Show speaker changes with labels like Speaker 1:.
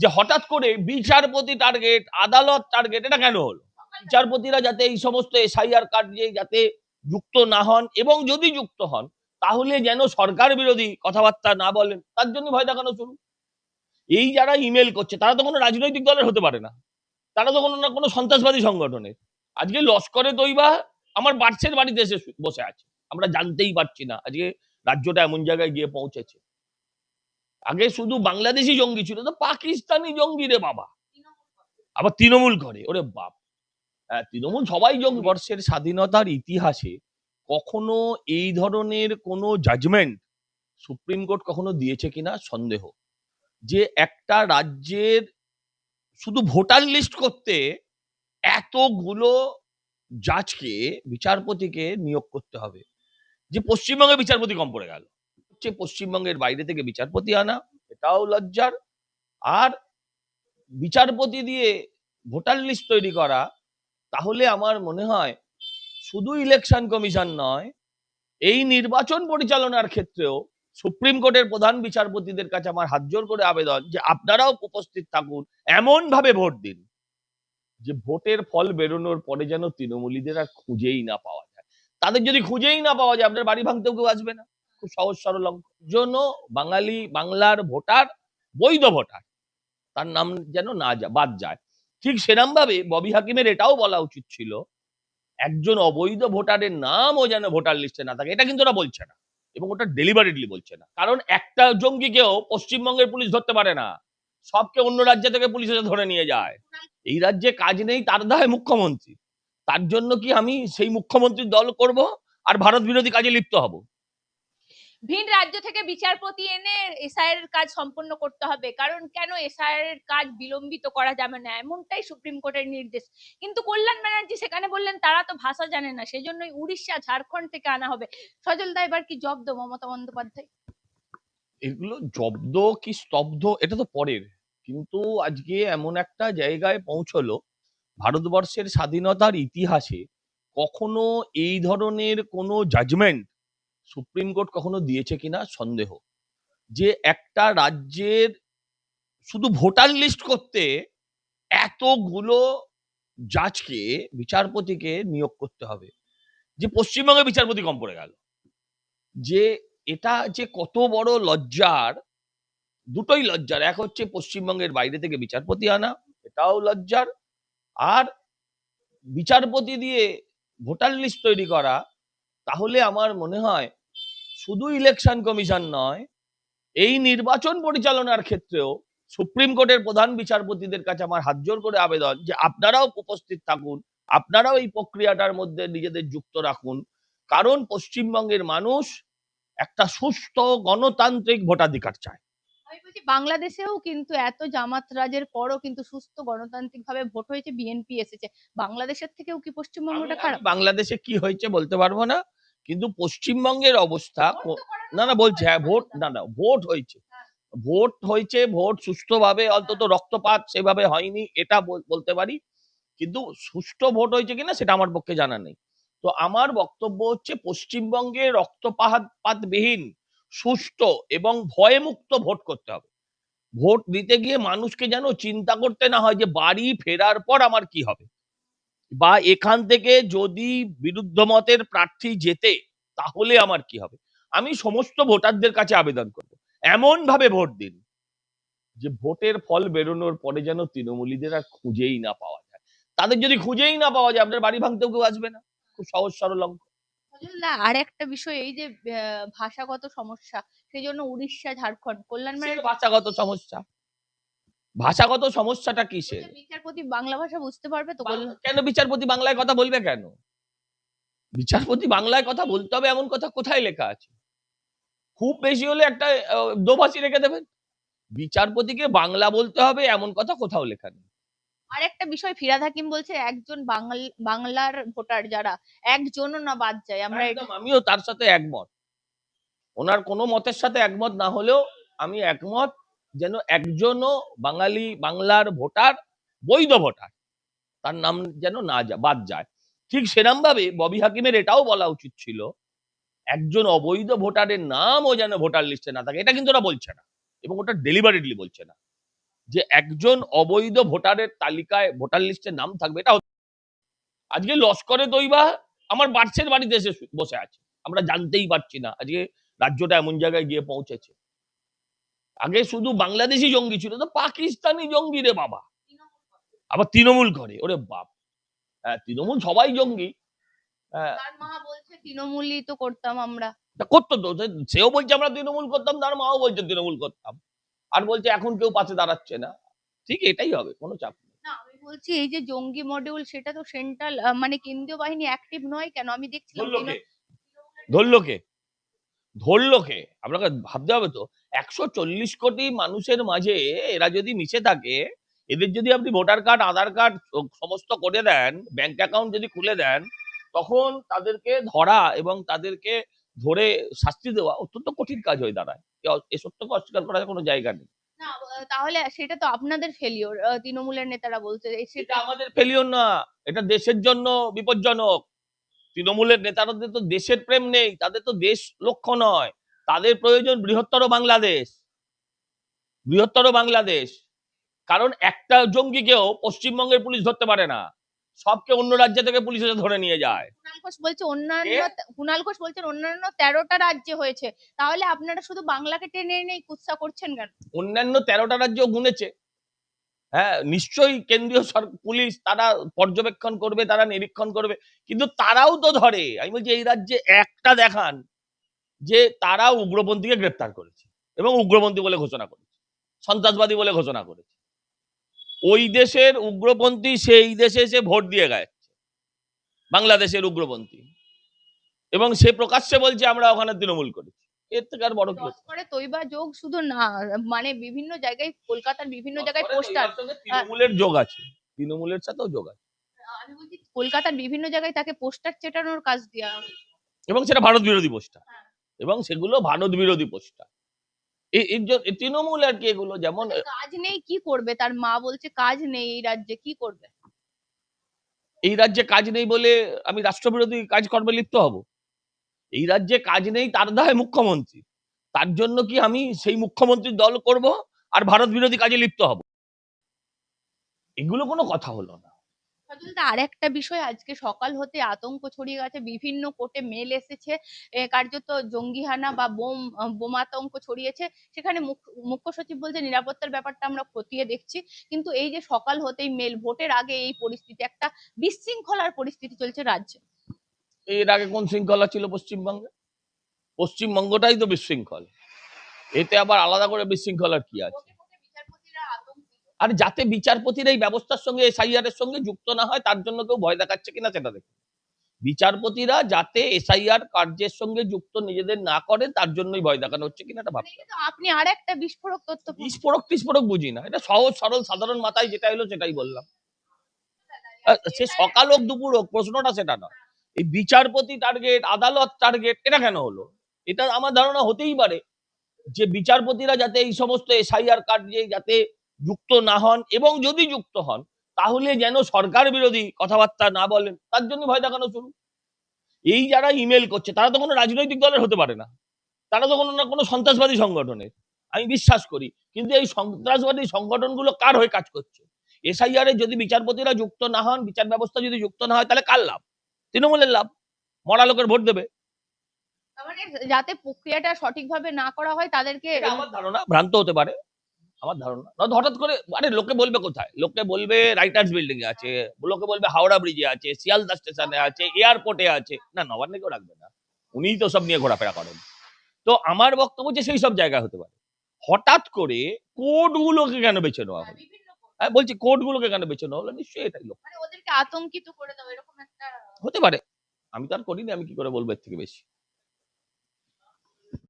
Speaker 1: যে হঠাৎ করে বিচারপতি টার্গেট, আদালত টার্গেট, এটা কেন হলো? বিচারপতিরা যাতে এই সমস্ত এসআইআর কার্যে যাতে যুক্ত না হন, এবং যদি যুক্ত হন তাহলে যেন সরকার বিরোধী কথাবার্তা না বলেন, তার জন্য ভয় দেখানো শুরু। এই যারা ইমেল করছে তারা তো কোনো রাজনৈতিক দলের হতে পারে না, তারা তো কোনো না কোনো সন্ত্রাসবাদী সংগঠনের। আজকে লস্করে তৈবা আমার বার্সের বাড়িতে এসে বসে আছে, আমরা জানতেই পারছি না আজকে রাজ্যটা এমন জায়গায় গিয়ে পৌঁছেছে। আগে শুধু বাংলাদেশি জঙ্গি ছিল, তো পাকিস্তানি জঙ্গি রে বাবা, আবার তৃণমূল করে, ওরে বাপ। হ্যাঁ, তৃণমূল সবাই জঙ্গি। বর্ষের স্বাধীনতার ইতিহাসে কখনো এই ধরনের কোনো জাজমেন্ট সুপ্রিম কোর্ট কখনো দিয়েছে কিনা সন্দেহ। যে একটা রাজ্যের শুধু ভোটার লিস্ট করতে এতগুলো জাজকে, বিচারপতিকে নিয়োগ করতে হবে, যে পশ্চিমবঙ্গে বিচারপতি কম পড়ে গেল। হচ্ছে পশ্চিমবঙ্গের বাইরে থেকে বিচারপতি আনা, এটাও লজ্জার। আর বিচারপতি দিয়ে ভোটার লিস্ট তৈরি করা, তাহলে আমার মনে হয় শুধু ইলেকশন কমিশন নয়, এই নির্বাচন পরিচালনার ক্ষেত্রেও সুপ্রিম কোর্টের প্রধান বিচারপতিদের কাছে আমার হাত জোর করে আবেদন যে আপনারাও উপস্থিত থাকুন, এমন ভাবে ভোট দিন যে ভোটের ফল বেরোনোর পরে যেন তৃণমূলীদের আর খুঁজেই না পাওয়া যায়। তাদের যদি খুঁজেই না পাওয়া যায়, আপনার বাড়ি ভাঙতেও কেউ আসবে না। খুব সহজ সরল অঙ্ক। জন্য বাঙালি, বাংলার ভোটার, বৈধ ভোটার, তার নাম যেন না বাদ যায়। ঠিক সেরকম ভাবে ববি হাকিমের এটাও বলা উচিত ছিল, একজন অবৈধ ভোটারের নামও যেন ভোটার লিস্টে না থাকে। এটা কিন্তু ওরা বলছে না, এবং ওটা ডেলিভারেটলি বলছে না। কারণ একটা জঙ্গিকেও পশ্চিমবঙ্গের পুলিশ ধরতে পারে না, সবকে অন্য রাজ্য থেকে পুলিশ এসে ধরে নিয়ে যায়। এই রাজ্যে কাজ নেই, তার দায় মুখ্যমন্ত্রী। তার জন্য কি আমি সেই মুখ্যমন্ত্রীর দল করব আর ভারত বিরোধী কাজে লিপ্ত হব?
Speaker 2: ভিন রাজ্য থেকে বিচারপতি এনে এসআইআর এর কাজ সম্পন্ন করতে হবে, কারণ কেন এসআইআর এর কাজ বিলম্বিত করা যাবে না, এমনটাই সুপ্রিম কোর্টের নির্দেশ। কিন্তু কল্যাণ ব্যানার্জি সেখানে বললেন তারা তো ভাষা জানে না, সেজন্যই উড়িষ্যা, ঝাড়খণ্ড থেকে আনা হবে। সজল দা, এবার কি জব্দ মমতা বন্দ্যোপাধ্যায়?
Speaker 1: এগুলো জব্দ কি স্তব্ধ এটা তো পরের, কিন্তু আজকে এমন একটা জায়গায় পৌঁছলো, ভারতবর্ষের স্বাধীনতার ইতিহাসে কখনো এই ধরনের কোনো জাজমেন্ট সুপ্রিম কোর্ট কখনো দিয়েছে কিনা সন্দেহ। যে একটা রাজ্যের শুধু ভোটার লিস্ট করতে এতগুলো জাজকে, বিচারপতিকে নিয়োগ করতে হবে, যে পশ্চিমবঙ্গে বিচারপতি কম পড়ে গেল। যে এটা যে কত বড় লজ্জার, দুটোই লজ্জার। এক হচ্ছে পশ্চিমবঙ্গের বাইরে থেকে বিচারপতি আনা, এটাও লজ্জার। আর বিচারপতি দিয়ে ভোটার লিস্ট তৈরি করা, তাহলে আমার মনে হয় শুধু ইলেকশন কমিশন নয়, এই নির্বাচন পরিচালনার ক্ষেত্রেও সুপ্রিম কোর্টের প্রধান বিচারপতিদের কাছে আমার হাত জোর করে আবেদন যে আপনারাও উপস্থিত থাকুন, আপনারাও এই প্রক্রিয়াটার মধ্যে নিজেদের যুক্ত রাখুন। কারণ পশ্চিমবঙ্গের মানুষ একটা সুস্থ গণতান্ত্রিক ভোটাধিকার চায়।
Speaker 2: আমি বলছি বাংলাদেশেও কিন্তু এত জামাত রাজের পরও কিন্তু সুস্থ গণতান্ত্রিক ভাবে ভোট হয়েছে, বিএনপি এসেছে। বাংলাদেশের থেকেও কি পশ্চিমবঙ্গটা
Speaker 1: আমি
Speaker 2: খারাপ?
Speaker 1: বাংলাদেশে কি হয়েছে বলতে পারবো না, কিন্তু পশ্চিমবঙ্গের অবস্থা
Speaker 2: ভোট তো করানো
Speaker 1: না না
Speaker 2: সম্ভব
Speaker 1: বলছে,
Speaker 2: হয়নি
Speaker 1: হ্যাঁ ভোট,
Speaker 2: সজল দা।
Speaker 1: না না ভোট হয়েছে,
Speaker 2: হ্যাঁ,
Speaker 1: ভোট হয়েছে, ভোট সুষ্ঠুভাবে, অন্তত
Speaker 2: হ্যাঁ।
Speaker 1: রক্তপাত সেভাবে হয়নি এটা বলতে পারি। কিন্তু সুষ্ঠু ভোট হয়েছে কিনা সেটা আমার পক্ষে জানা নেই। তো আমার বক্তব্য হচ্ছে পশ্চিমবঙ্গে রক্তপাতবিহীন, সুষ্ঠু এবং ভয়মুক্ত ভোট করতে হবে। ভোট দিতে গিয়ে মানুষকে যেন চিন্তা করতে না হয় যে বাড়ি ফেরার পর আমার কি হবে, বা এখান থেকে যদি বিরুদ্ধ মতের প্রার্থী জেতে তাহলে আমার কি হবে। আমি সমস্ত ভোটারদের কাছে আবেদন করব, এমন ভাবে ভোট দিন যে ভোটের ফল বেরোনোর পরে যেন তৃণমূলীদের আর খুঁজেই না পাওয়া যায়। তাদের যদি খুঁজেই না পাওয়া যায়, আপনার বাড়ি ভাঙতেও কেউ আসবে না। খুব সহজ সরল অঙ্ক।
Speaker 2: সজল দা, আর একটা বিষয়, এই যে ভাষাগত সমস্যা, সেই জন্য উড়িষ্যা, ঝাড়খণ্ড, কল্যাণ
Speaker 1: কিসের
Speaker 2: ব্যানার্জি
Speaker 1: ভাষাগত সমস্যা? ভাষাগত সমস্যাটা কিসের?
Speaker 2: বলছে বিচারপতি বাংলা ভাষা বুঝতে পারবে তো।
Speaker 1: কেন বিচারপতি বাংলায় কথা বলবে কেন? বিচারপতি বাংলায় কথা বলতে হবে এমন কথা কোথায় লেখা আছে? খুব বেশি হলে একটা দোভাষী রেখে দেবেন। বিচারপতিকে বাংলা বলতে হবে এমন কথা কোথাও লেখা নেই।
Speaker 2: আর একটা বিষয়, ফিরহাদ হাকিম বলছে একজন বাংলার ভোটার যারা, একজনও না বাদ যায়। আমরা
Speaker 1: একদম আমিও তার সাথে একমত। ওনার কোনো মতের সাথে একমত না হলেও আমি একমত, যেন একজনও বাঙালি, বাংলার ভোটার, বৈধ ভোটার, তার নাম যেন না বাদ যায়। ঠিক সেরকম ভাবে ববি হাকিমের এটাও বলা উচিত ছিল, একজন অবৈধ ভোটারের নামও যেন ভোটার লিস্টে না থাকে। এটা কিন্তু ওরা বলছে না, এবং ওটা ডেলিভারেটলি বলছে না। যে একজন অবৈধ ভোটারের তালিকায় ভোটার লিস্টে নাম থাকবে, এটা আজকে লস্করে তৈবা আমার বার্সের বাড়িতে এসে বসে আছে, আমরা জানতেই পারছি না আজকে রাজ্যটা এমন জায়গায় গিয়ে পৌঁছেছে। আগে শুধু বাংলাদেশি জঙ্গি ছিল, তো পাকিস্তানি জঙ্গি রে বাবা, আবার তৃণমূল করে, ওরে বাপ। হ্যাঁ, তৃণমূল সবাই জঙ্গি। হ্যাঁ,
Speaker 2: তার মা বলছে তৃণমূলই তো করতাম আমরা।
Speaker 1: তা করতো তো, সেও বলছে আমরা তৃণমূল করতাম, তার মাও বলছে তৃণমূল করতাম, আর বলছে এখন কেউ পাশে দাঁড়াচ্ছে না। ঠিক এটাই হবে, কোনো চাপ নেই।
Speaker 2: না, আমি বলছি এই যে জঙ্গি মডিউল, সেটা তো সেন্ট্রাল মানে কেন্দ্রীয় বাহিনী অ্যাক্টিভ নয় কেন? আমি দেখছিলাম
Speaker 1: ধরলো কে? ধরলো কে? ধরলো কে? আপনাকে ভাবতে হবে তো, 140 কোটি মানুষের মাঝে এরা যদি মিশে থাকে, এদের যদি আপনি ভোটার কার্ড, আধার কার্ড সমস্ত করে দেন, ব্যাংক অ্যাকাউন্ট যদি খুলে দেন, তখন তাদেরকে ধরা এবং তাদেরকে ধরে শাস্তি দেওয়া অত্যন্ত কঠিন কাজ হয়ে দাঁড়ায়। এ সত্যকে অস্বীকার করার কোনো জায়গা নেই।
Speaker 2: না, তাহলে সেটা তো আপনাদের ফেলিওর। তৃণমূলের নেতারা বলছে
Speaker 1: এটা
Speaker 2: সেটা
Speaker 1: আমাদের ফেলিওর না, এটা দেশের জন্য বিপজ্জনক। তৃণমূলের নেতাদের তো দেশের প্রেম নেই, তাদের তো দেশ লক্ষ্য নয়, তাদের প্রয়োজন বৃহত্তর বাংলাদেশ, বৃহত্তর বাংলাদেশ। কারণ একটা জঙ্গিকেও পশ্চিমবঙ্গের পুলিশ ধরতে পারে না, সবকে অন্য রাজ্য থেকে পুলিশ এসে ধরে নিয়ে যায়।
Speaker 2: কুণাল ঘোষ বলছেন অন্যান্য 13টা রাজ্যে হয়েছে, তাহলে আপনারা শুধু বাংলাকে টেনে এনে কুৎসা করছেন কেন?
Speaker 1: অন্যান্য 13টা রাজ্য গুনেছে, হ্যাঁ নিশ্চয়ই কেন্দ্রীয় পুলিশ তারা পর্যবেক্ষণ করবে, তারা নিরীক্ষণ করবে, কিন্তু তারাও তো ধরে। আমি বলছি এই রাজ্যে একটা দেখান যে তারা উগ্রপন্থীকে গ্রেপ্তার করেছে এবং উগ্রপন্থী বলে ঘোষণা করেছে, সন্ত্রাসবাদী বলে ঘোষণা করেছে। ওই দেশের উগ্রপন্থী সেই দেশে এসে ভোট দিয়ে গেছে, বাংলাদেশের উগ্রপন্থী, এবং সে প্রকাশ্যে বলছে আমরা ওখানে তৃণমূল করেছি। এর থেকে আর বড় কি?
Speaker 2: লস্করে তৈবা যোগ শুধু না, মানে বিভিন্ন জায়গায়, কলকাতার বিভিন্ন জায়গায় পোস্টার।
Speaker 1: তৃণমূলের যোগ আছে, তৃণমূলের সাথেও যোগ আছে,
Speaker 2: আমি বলছি কলকাতার বিভিন্ন জায়গায় তাকে পোস্টার চেটানোর কাজ দেওয়া হয়।
Speaker 1: এবং সেটা ভারত বিরোধী পোস্টার,
Speaker 2: হ্যাঁ।
Speaker 1: এবং সেগুলো ভারত বিরোধী পোস্টার। তৃণমূল আর কি এগুলো, যেমন
Speaker 2: কাজ নেই, কি করবে? তার মা বলছে কাজ নেই এই রাজ্যে, কি করবে?
Speaker 1: এই রাজ্যে কাজ নেই বলে আমি রাষ্ট্রবিরোধী কাজকর্মে লিপ্ত হব? এই রাজ্যে কাজ নেই, তার দায় মুখ্যমন্ত্রী, তার জন্য কি আমি সেই মুখ্যমন্ত্রীর দল করব আর ভারত বিরোধী কাজে লিপ্ত হব? এগুলো কোনো কথা হলো না।
Speaker 2: আর একটা বিষয়, আজকে সকাল হতে আতঙ্ক ছড়িয়ে গেছে, বিভিন্ন কোর্টে মেল এসেছে, কার্যত জঙ্গিহানা বা বোমাতঙ্ক ছড়িয়েছে। সেখানে মুখ্য সচিব বলছে নিরাপত্তার ব্যাপারটা আমরা খতিয়ে দেখছি, কিন্তু এই যে সকাল হতেই মেল, ভোটের আগে এই পরিস্থিতি, একটা বিশৃঙ্খলার পরিস্থিতি চলছে রাজ্যে।
Speaker 1: এর আগে কোন শৃঙ্খলা ছিল পশ্চিমবঙ্গে? পশ্চিমবঙ্গটাই তো বিশৃঙ্খল, এতে আবার আলাদা করে বিশৃঙ্খলার কি আছে?
Speaker 2: বিচারপতিরা আতঙ্কিত।
Speaker 1: আর যাতে বিচারপতির এই ব্যবস্থার সঙ্গে, এসআইআর এর সঙ্গে যুক্ত না হয়, তার জন্য কেউ ভয় দেখাচ্ছে কিনা সেটা দেখুন। বিচারপতিরা যাতে এসআইআর কার্যের সঙ্গে যুক্ত নিজেদের না করে, তার জন্যই ভয় দেখানো হচ্ছে কিনা এটা ভাবতে হবে।
Speaker 2: আপনি আর একটা বিস্ফোরক তথ্য
Speaker 1: বিস্ফোরক টিস্ফোরক বুঝি না, এটা সহজ সরল সাধারণ মাথায় যেটা এলো সেটাই বললাম। সে সকাল হোক দুপুর হোক, প্রশ্নটা সেটা নয়। এই বিচারপতি টার্গেট, আদালত টার্গেট, এটা কেন হলো? এটা আমার ধারণা হতেই পারে যে বিচারপতিরা যাতে এই সমস্ত এসআইআর কার্যে যাতে যুক্ত না হন, এবং যদি যুক্ত হন তাহলে যেন সরকার বিরোধী কথাবার্তা না বলেন, তার জন্য ভয় দেখানো শুরু। এই যারা ইমেল করছে তারা তো কোনো রাজনৈতিক দলের হতে পারে না, তারা তো কোনো সন্ত্রাসবাদী সংগঠনের, আমি বিশ্বাস করি। কিন্তু এই সন্ত্রাসবাদী সংগঠনগুলো কার হয়ে কাজ করছে? এসআইআর এ যদি বিচারপতিরা যুক্ত না হন, বিচার ব্যবস্থা যদি যুক্ত না হয়, তাহলে কার লাভ? তৃণমূলের লাভ, মরা লোকের ভোট দেবে।
Speaker 2: মানে যাতে প্রক্রিয়াটা সঠিকভাবে না করা হয় তাদেরকে।
Speaker 1: এটা আমার ধারণা, ভ্রান্ত হতে পারে, আমার ধারণা। নয়তো হঠাৎ করে, আরে লোকে বলবে কোথায়? লোকে বলবে রাইটার্স বিল্ডিং এ আছে, লোকে বলবে হাওড়া ব্রিজে আছে, শিয়ালদা স্টেশনে আছে, এয়ারপোর্টে আছে, না নবান্নে কেউ রাখবে না, উনিই তো সব নিয়ে ঘোরাফেরা করেন। তো আমার বক্তব্য যে সেই সব জায়গায় হতে পারে। হঠাৎ করে কোড গুলোকে কেন বেছে নেওয়া হলো? বলছি কোড গুলোকে কেন বেছে নেওয়া হলো? নিশ্চয়ই এটাই লোক
Speaker 2: মানে ওদেরকে আতঙ্কিত করে দাও, এরকম একটা
Speaker 1: হতে পারে। আমি তো আর করিনি, আমি কি করে বলবো এর থেকে বেশি?